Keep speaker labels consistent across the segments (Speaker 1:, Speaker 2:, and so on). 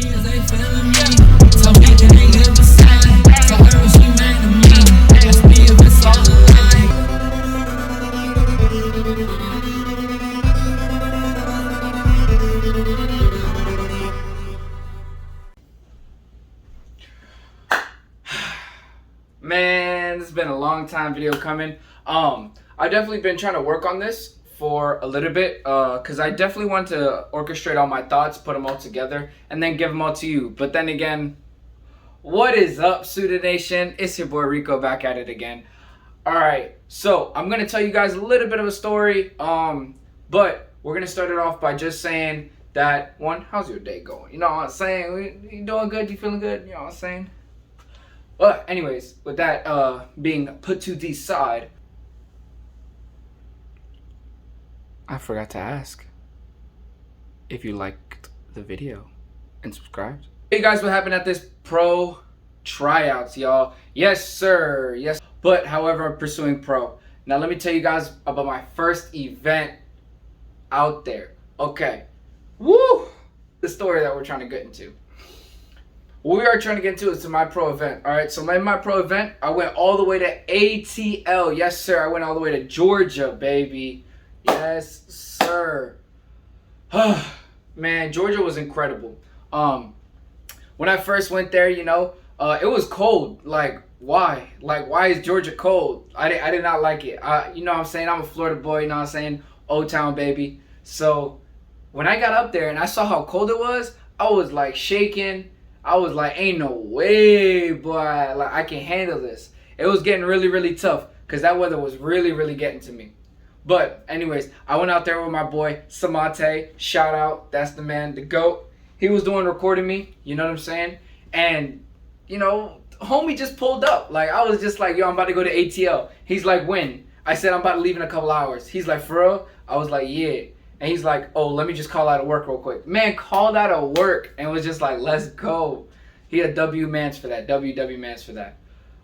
Speaker 1: niggas, they feeling me. So back and they live beside. So her when she mad at me. Ask me if it's all a lie.
Speaker 2: Man, this has been a long time video coming. I've definitely been trying to work on this for a little bit, because I definitely want to orchestrate all my thoughts, put them all together, and then give them all to you. But then again, what is up, Suda Nation? It's your boy Rico back at it again. Alright, so I'm going to tell you guys a little bit of a story, but we're going to start it off by just saying that, one, how's your day going? You know what I'm saying? You doing good? You feeling good? You know what I'm saying? But anyways, with that being put to the side, I forgot to ask if you liked the video and subscribed. Hey guys, what happened at this pro tryouts, y'all? Yes, sir. Yes. But however, I'm pursuing pro. Now let me tell you guys about my first event out there. Okay. Woo! The story that we're trying to get into. What we are trying to get into is to my pro event. Alright, so in my pro event, I went all the way to ATL. Yes, sir. I went all the way to Georgia, baby. Yes, sir. Man, Georgia was incredible. When I first went there, you know, it was cold. Like, why? Like, why is Georgia cold? I did not like it. You know what I'm saying? I'm a Florida boy, you know what I'm saying? O-Town, baby. So, when I got up there and I saw how cold it was, I was like shaking. I was like, ain't no way, boy. Like, I can handle this. It was getting really, really tough because that weather was really, really getting to me. But anyways, I went out there with my boy Samate. Shout out, that's the man, the GOAT. He was doing recording me, you know what I'm saying? And, you know, homie just pulled up. Like, I was just like, yo, I'm about to go to ATL. He's like, when? I said, I'm about to leave in a couple hours. He's like, for real? I was like, yeah. And he's like, oh, let me just call out of work real quick. Man, called out of work and was just like, let's go. He had W mans for that. WW mans for that.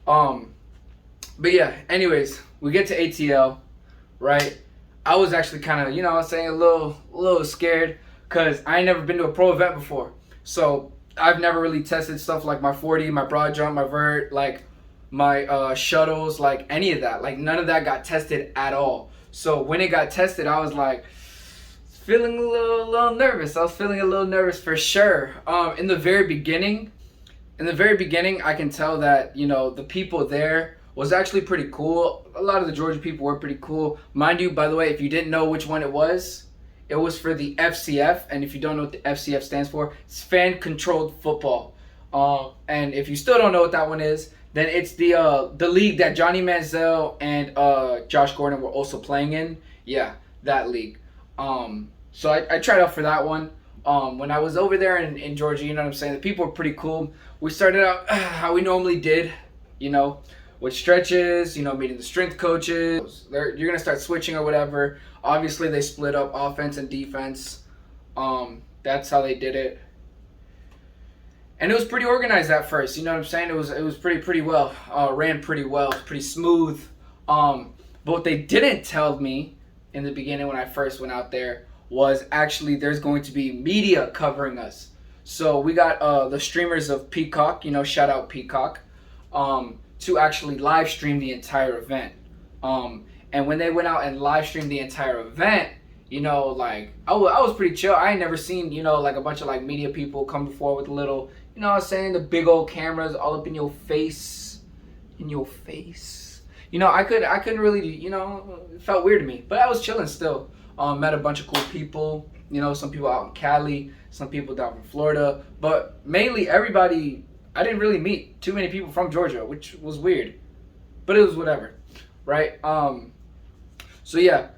Speaker 2: But yeah, anyways, we get to ATL, right? I was actually kind of, you know what I'm saying, a little scared because I ain't never been to a pro event before. So I've never really tested stuff like my 40, my broad jump, my vert, like my shuttles, like any of that. Like none of that got tested at all. So when it got tested, I was like, feeling a little nervous. I was feeling a little nervous for sure. In the very beginning, I can tell that, you know, the people there was actually pretty cool. A lot of the Georgia people were pretty cool. Mind you, by the way, if you didn't know which one it was for the FCF. And if you don't know what the FCF stands for, it's Fan Controlled Football. And if you still don't know what that one is, then it's the league that Johnny Manziel and Josh Gordon were also playing in. Yeah, that league. So I tried out for that one. When I was over there in Georgia, you know what I'm saying? The people were pretty cool. We started out how we normally did, you know, with stretches, you know, meeting the strength coaches. You're going to start switching or whatever. Obviously, they split up offense and defense. That's how they did it. And it was pretty organized at first, you know what I'm saying? It was pretty well, ran pretty well, pretty smooth. But what they didn't tell me in the beginning when I first went out there was actually there's going to be media covering us. So we got the streamers of Peacock, you know, shout out Peacock, to actually live stream the entire event. And when they went out and live streamed the entire event, you know, like I was pretty chill. I ain't never seen, you know, like a bunch of like media people come before with little, you know what I'm saying, the big old cameras all up in your face. You know, I couldn't really, you know, it felt weird to me, but I was chilling still. Met a bunch of cool people, you know, some people out in Cali, some people down from Florida, but mainly everybody, I didn't really meet too many people from Georgia, which was weird, but it was whatever, right? So yeah,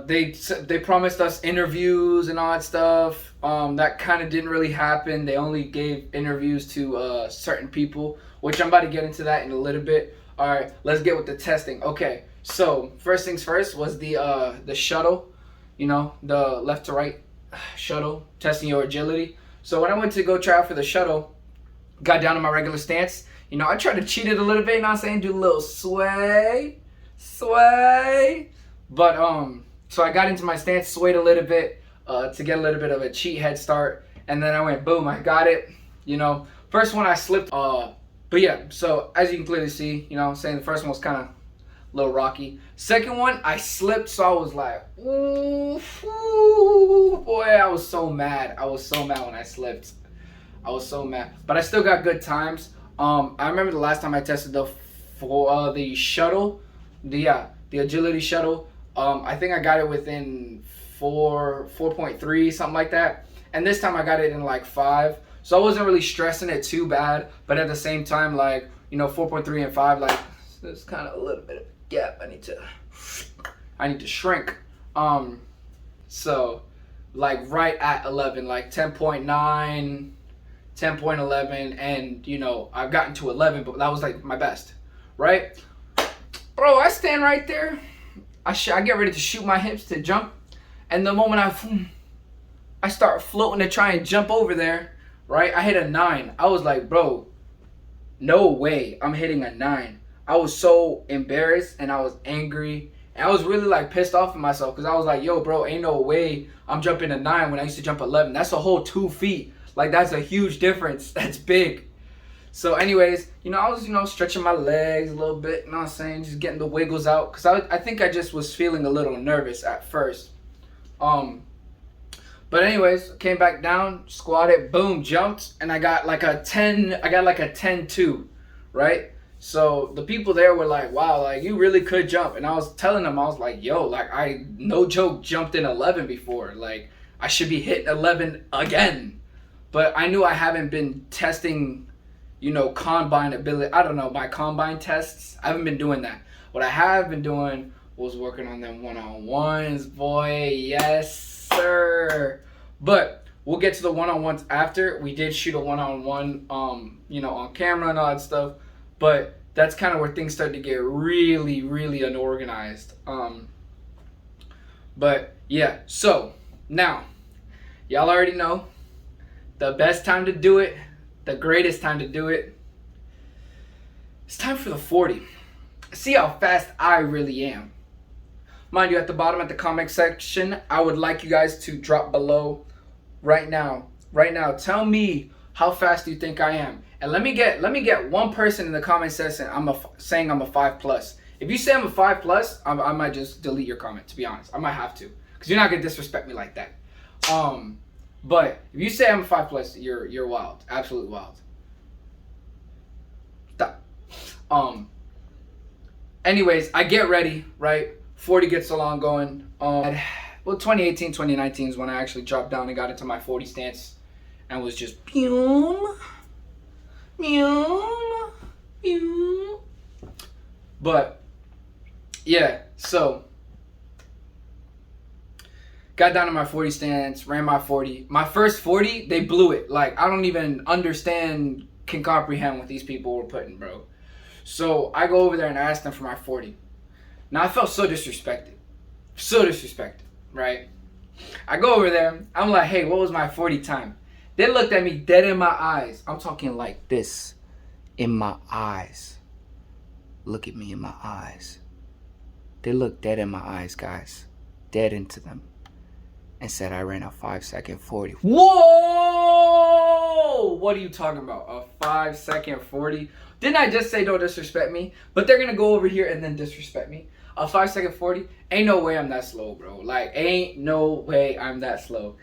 Speaker 2: they promised us interviews and all that stuff. That kind of didn't really happen. They only gave interviews to certain people, which I'm about to get into that in a little bit. All right, let's get with the testing. Okay, so first things first was the shuttle, you know, the left to right shuttle, testing your agility. So when I went to go try out for the shuttle, got down to my regular stance. You know, I tried to cheat it a little bit, you know what I'm saying? Do a little sway. But, so I got into my stance, swayed a little bit to get a little bit of a cheat head start. and then I went boom, I got it. You know, first one I slipped. But yeah, so as you can clearly see, you know what I'm saying, the first one was kind of a little rocky. Second one, I slipped, so I was like, ooh, boy, I was so mad. I was so mad when I slipped. I was so mad, but I still got good times. I remember the last time I tested the shuttle, the agility shuttle. I think I got it within 4.3, something like that. And this time I got it in like 5. So I wasn't really stressing it too bad, but at the same time, like, you know, 4.3 and 5, like, there's kind of a little bit of a gap. I need to shrink. So like right at 11, like 10.9, 10.11, and you know, I've gotten to 11, but that was like my best, right? Bro, I stand right there. I get ready to shoot my hips to jump, and the moment I start floating to try and jump over there, right? I hit a 9. I was like, bro, no way I'm hitting a 9. I was so embarrassed and I was angry. And I was really like pissed off at myself because I was like, yo, bro, ain't no way I'm jumping a 9 when I used to jump 11. That's a whole 2 feet. Like, that's a huge difference. That's big. So anyways, you know, I was, you know, stretching my legs a little bit, you know what I'm saying? Just getting the wiggles out. Because I think I just was feeling a little nervous at first. But anyways, came back down, squatted, boom, jumped, and I got like a 10-2, right? So the people there were like, wow, like you really could jump. And I was telling them, I was like, yo, like I, no joke, jumped in 11 before. Like I should be hitting 11 again. But I knew I haven't been testing, you know, combine ability. I don't know, my combine tests. I haven't been doing that. What I have been doing was working on them one-on-ones, boy. Yes, sir. But we'll get to the one-on-ones after. We did shoot a one-on-one, you know, on camera and all that stuff. But that's kind of where things start to get really, really unorganized. But yeah, so now, y'all already know the best time to do it, the greatest time to do it. It's time for the 40. See how fast I really am. Mind you, at the bottom at the comment section, I would like you guys to drop below right now. Right now, tell me how fast do you think I am. And let me get one person in the comment section saying I'm a 5+. If you say I'm a 5+, I might just delete your comment, to be honest. I might have to, because you're not gonna disrespect me like that. But if you say I'm a 5+, you're wild, absolute wild. Stop. Anyways, I get ready, right? 40 gets along going. Well, 2018, 2019 is when I actually dropped down and got into my 40 stance, and was just boom. But yeah, so got down to my 40 stance, ran my 40. My first 40, they blew it. Like, I don't even can comprehend what these people were putting, bro. So I go over there and ask them for my 40. Now I felt so disrespected, right? I go over there, I'm like, hey, what was my 40 time? They looked at me dead in my eyes. I'm talking like this, in my eyes. Look at me in my eyes. They looked dead in my eyes, guys. Dead into them. And said I ran a 5-second 40. Whoa! What are you talking about? A 5-second 40? Didn't I just say don't disrespect me? But they're gonna go over here and then disrespect me. A 5-second 40? Ain't no way I'm that slow, bro. Like, ain't no way I'm that slow.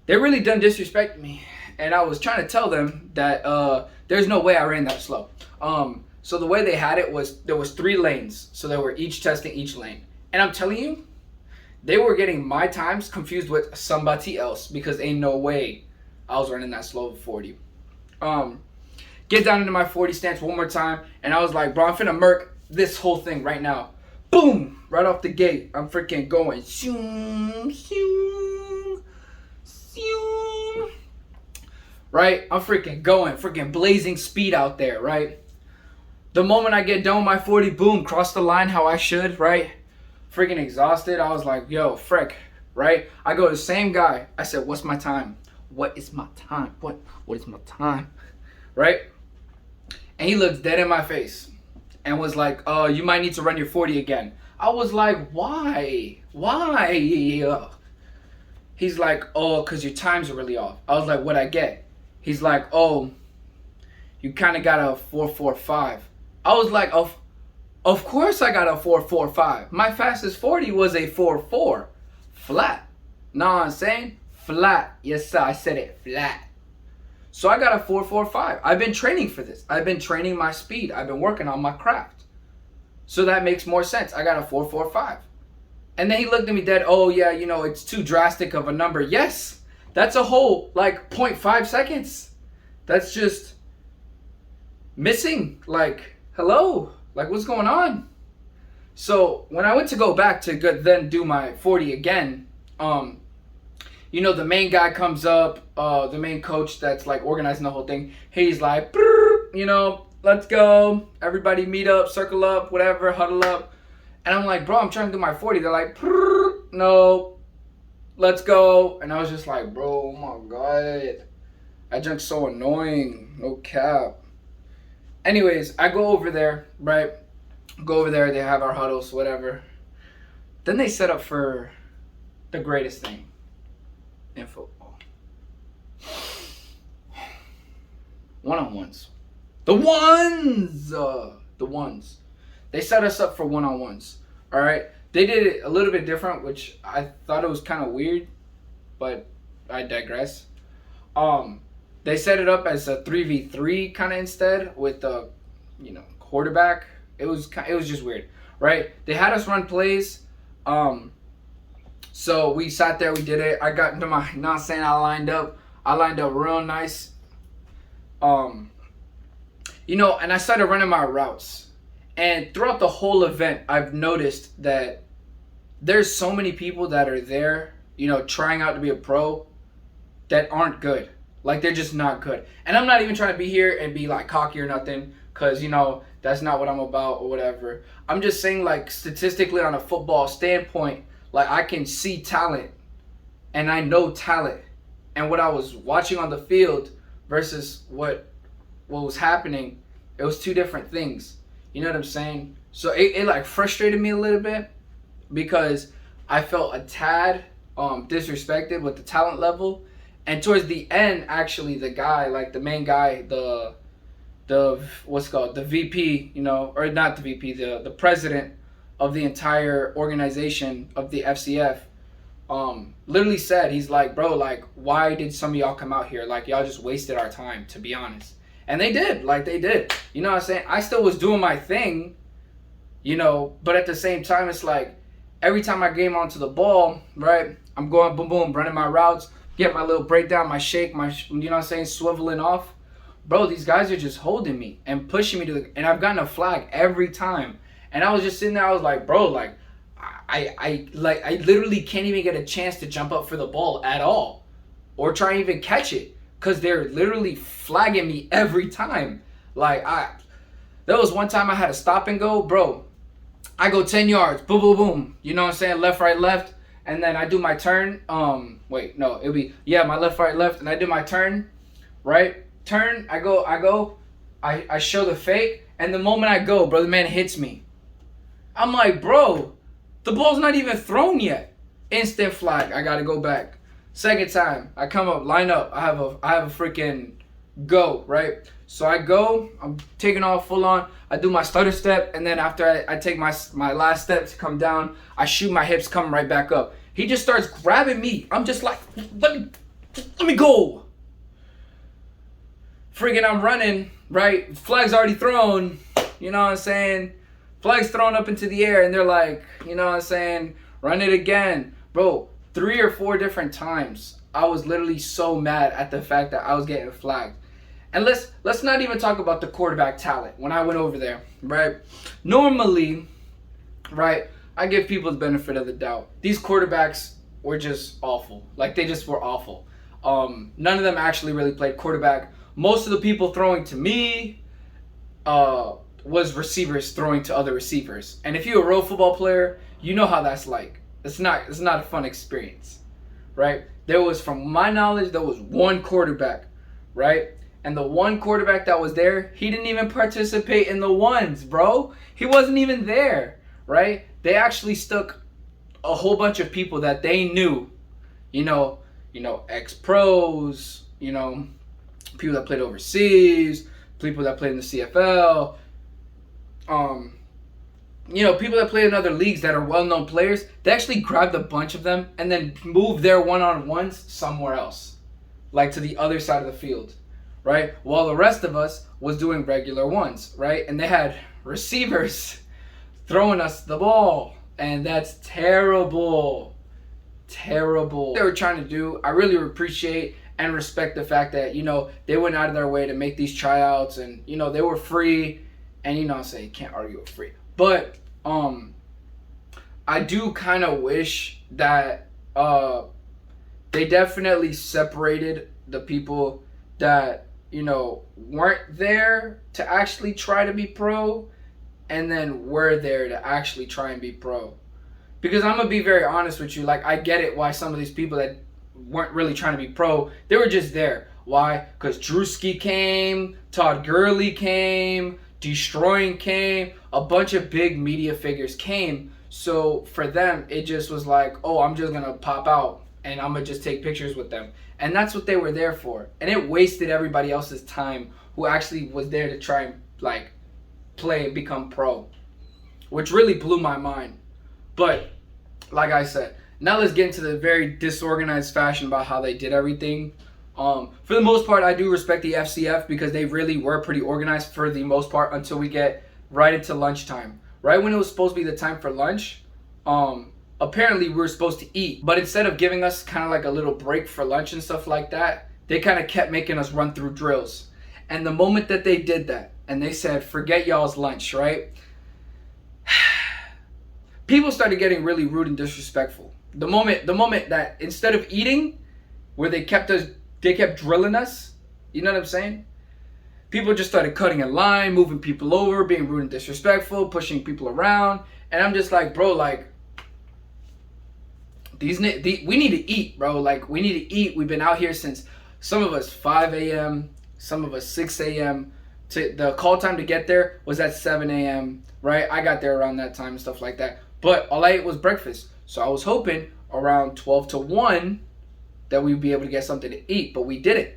Speaker 2: They really done disrespect me, and I was trying to tell them that there's no way I ran that slow. So the way they had it was there was 3 lanes, so they were each testing each lane. And I'm telling you, they were getting my times confused with somebody else because ain't no way I was running that slow of 40. Get down into my 40 stance one more time, and I was like, bro, I'm finna murk this whole thing right now. Boom! Right off the gate, I'm freaking going. Shoom, shoom. Right? I'm freaking going, freaking blazing speed out there, right? The moment I get done with my 40, boom, cross the line how I should, right? Freaking exhausted. I was like, yo, frick, right? I go to the same guy. I said, what's my time? What is my time? What is my time? Right? And he looks dead in my face and was like, you might need to run your 40 again. I was like, why? Why? He's like, oh, because your times are really off. I was like, what'd I get? He's like, oh, you kind of got a 4.45. I was like, of course I got a 4.45. My fastest 40 was a 4.4. Flat. Know what I'm saying? Flat. Yes, sir. I said it. Flat. So I got a 4.45. I've been training for this. I've been training my speed. I've been working on my craft. So that makes more sense. I got a 4.45. And then he looked at me dead. Oh, yeah, you know, it's too drastic of a number. Yes. That's a whole, like, 0.5 seconds. That's just missing. Like, hello. Like, what's going on? So when I went to go back to then do my 40 again, you know, the main guy comes up, the main coach that's like organizing the whole thing. He's like, you know, let's go. Everybody meet up, circle up, whatever, huddle up. And I'm like, bro, I'm trying to do my 40. They're like, no, let's go. And I was just like, bro, oh my God. That junk's so annoying. No cap. Anyways, I go over there, right? Go over there. They have our huddles, whatever. Then they set up for the greatest thing in football. One-on-ones. The ones. They set us up for one-on-ones. All right. They did it a little bit different, which I thought it was kind of weird, but I digress. They set it up as a 3v3 kind of instead with the, you know, quarterback. It was just weird, right? They had us run plays. So we sat there, we did it. I got into my, not saying I lined up real nice. You know, and I started running my routes. And throughout the whole event, I've noticed that there's so many people that are there, you know, trying out to be a pro that aren't good. Like, they're just not good. And I'm not even trying to be here and be, like, cocky or nothing, because, you know, that's not what I'm about or whatever. I'm just saying, like, statistically on a football standpoint, like, I can see talent and I know talent. And what I was watching on the field versus what was happening, it was two different things. You know what I'm saying? So it like frustrated me a little bit because I felt a tad disrespected with the talent level. And towards the end, actually, the guy, like the main guy, the what's it called, the VP, you know, or not the VP, the president of the entire organization of the FCF, literally said, he's like, bro, like, why did some of y'all come out here? Like, y'all just wasted our time, to be honest. And they did, like, they did. You know what I'm saying? I still was doing my thing, you know, but at the same time, it's like, every time I game onto the ball, right, I'm going boom, boom, running my routes, get my little breakdown, my shake, my, you know what I'm saying, swiveling off. Bro, these guys are just holding me and pushing me to the, and I've gotten a flag every time. And I was just sitting there, I was like, bro, like, I literally can't even get a chance to jump up for the ball at all or try and even catch it because they're literally flagging me every time. Like, there was one time I had to stop and go, bro. I go 10 yards, boom, boom, boom. You know what I'm saying? Left, right, left. And then I do my turn. Wait, no, it'll be, yeah, my left, right, left. And I do my turn, right? Turn, I go, I show the fake. And the moment I go, bro, the man hits me. I'm like, bro, the ball's not even thrown yet. Instant flag. I gotta go back. Second time, I come up, line up. I have a freaking go, right? So I go, I'm taking off full on. I do my stutter step, and then after I take my last step to come down, I shoot my hips, come right back up. He just starts grabbing me. I'm just like, let me go. Freaking, I'm running, right? Flag's already thrown. You know what I'm saying? Flag's thrown up into the air, and they're like, you know what I'm saying? Run it again. Bro, 3 or 4 different times, I was literally so mad at the fact that I was getting flagged. And let's not even talk about the quarterback talent when I went over there, right? Normally, right, I give people the benefit of the doubt. These quarterbacks were just awful. Like, they just were awful. None of them actually really played quarterback. Most of the people throwing to me was receivers throwing to other receivers. And if you're a real football player, you know how that's like. It's not a fun experience, right? There was, from my knowledge, there was one quarterback, right? And the one quarterback that was there, he didn't even participate in the ones, bro. He wasn't even there, right? They actually stuck a whole bunch of people that they knew ex pros, people that played overseas, people that played in the CFL, people that play in other leagues that are well-known players. They actually grabbed a bunch of them and then moved their one-on-ones somewhere else, like to the other side of the field, right? While the rest of us was doing regular ones, right? And they had receivers throwing us the ball, and that's terrible. Terrible. What they were trying to do, I really appreciate and respect the fact that, they went out of their way to make these tryouts, and, they were free, and, I say you can't argue with free. But I do kind of wish that they definitely separated the people that, weren't there to actually try to be pro, and then were there to actually try and be pro. Because I'm going to be very honest with you, like, I get it why some of these people that weren't really trying to be pro, they were just there. Why? Because Drewski came, Todd Gurley came, Destroying came, a bunch of big media figures came. So for them, it just was like, oh, I'm just going to pop out and I'm going to just take pictures with them. And that's what they were there for. And it wasted everybody else's time who actually was there to try and, like, play and become pro, which really blew my mind. But like I said, now let's get into the very disorganized fashion about how they did everything. For the most part, I do respect the FCF because they really were pretty organized for the most part until we get right into lunchtime. Right when it was supposed to be the time for lunch, apparently we were supposed to eat. But instead of giving us kind of like a little break for lunch and stuff like that, they kind of kept making us run through drills. And the moment that they did that, and they said, forget y'all's lunch, right? People started getting really rude and disrespectful. The moment that instead of eating, where they kept drilling us, you know what I'm saying? People just started cutting in line, moving people over, being rude and disrespectful, pushing people around. And I'm just like, bro, like, we need to eat, bro. Like, we need to eat. We've been out here since, some of us 5 a.m., some of us 6 a.m. The call time to get there was at 7 a.m., right? I got there around that time and stuff like that. But all I ate was breakfast. So I was hoping around 12 to 1 that we'd be able to get something to eat, but we didn't.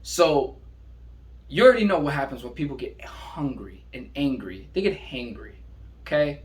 Speaker 2: So you already know what happens when people get hungry and angry. They get hangry, okay?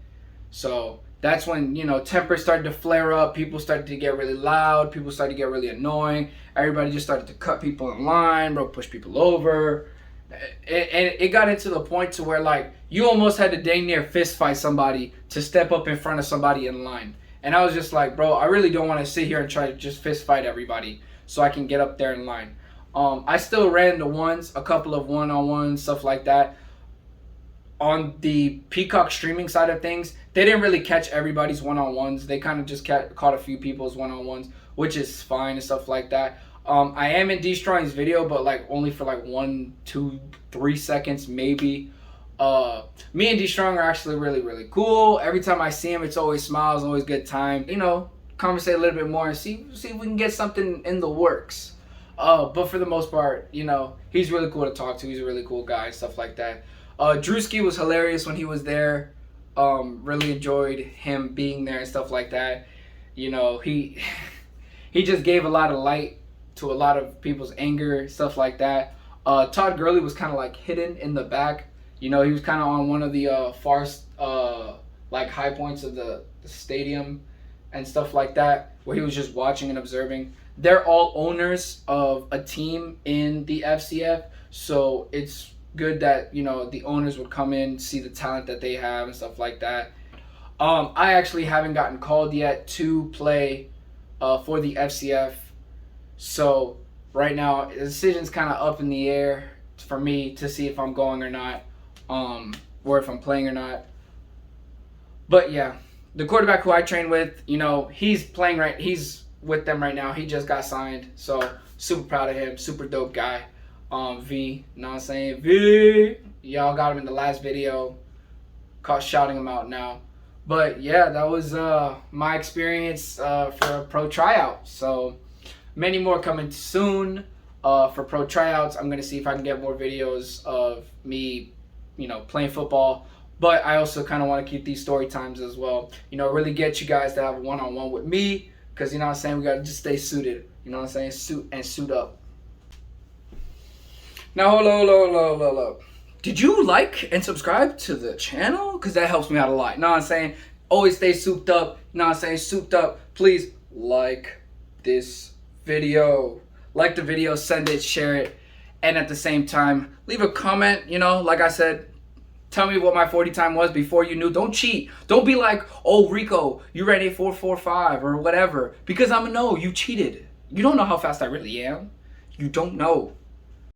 Speaker 2: So that's when, tempers started to flare up. People started to get really loud. People started to get really annoying. Everybody just started to cut people in line, bro, push people over. And it got into the point to where, like, you almost had to dang near fist fight somebody to step up in front of somebody in line. And I was just like, bro, I really don't want to sit here and try to just fist fight everybody so I can get up there in line. I still ran the ones, a couple of one-on-ones, stuff like that. On the Peacock streaming side of things, they didn't really catch everybody's one-on-ones. They kind of just caught a few people's one-on-ones, which is fine and stuff like that. I am in Destroying's video, but like only for like 1, 2, 3 seconds maybe. Me and Destroying are actually really, really cool. Every time I see him, it's always smiles, always good time. Conversate a little bit more and see if we can get something in the works. But for the most part, he's really cool to talk to. He's a really cool guy, stuff like that. Drewski was hilarious when he was there. Really enjoyed him being there and stuff like that. He just gave a lot of light to a lot of people's anger, stuff like that. Todd Gurley was kind of like hidden in the back. He was kind of on one of the far high points of the stadium and stuff like that, where he was just watching and observing. They're all owners of a team in the FCF, so it's good that the owners would come in, see the talent that they have and stuff like that. I actually haven't gotten called yet to play for the FCF, so right now the decision's kind of up in the air for me to see if I'm going or not, or if I'm playing or not. But yeah, the quarterback who I train with, he's playing he's with them right now. He just got signed, so super proud of him. Super dope guy. V, know what I'm saying? V, y'all got him in the last video. Caught shouting him out now. But yeah, that was my experience for pro tryout. So many more coming soon for pro tryouts. I'm gonna see if I can get more videos of me, playing football. But I also kind of want to keep these story times as well. Really get you guys to have a one-on-one with me, Because, you know what I'm saying, we got to just stay suited. You know what I'm saying? Suit up. Now, hold up. Did you like and subscribe to the channel? Because that helps me out a lot. You know what I'm saying? Always stay souped up. You know what I'm saying? Souped up. Please like this video. Like the video, send it, share it. And at the same time, leave a comment. You know, like I said, tell me what my 40 time was before you knew. Don't cheat. Don't be like, oh, Rico, you ran a 4:45 or whatever. Because I'm going to know you cheated. You don't know how fast I really am. You don't know.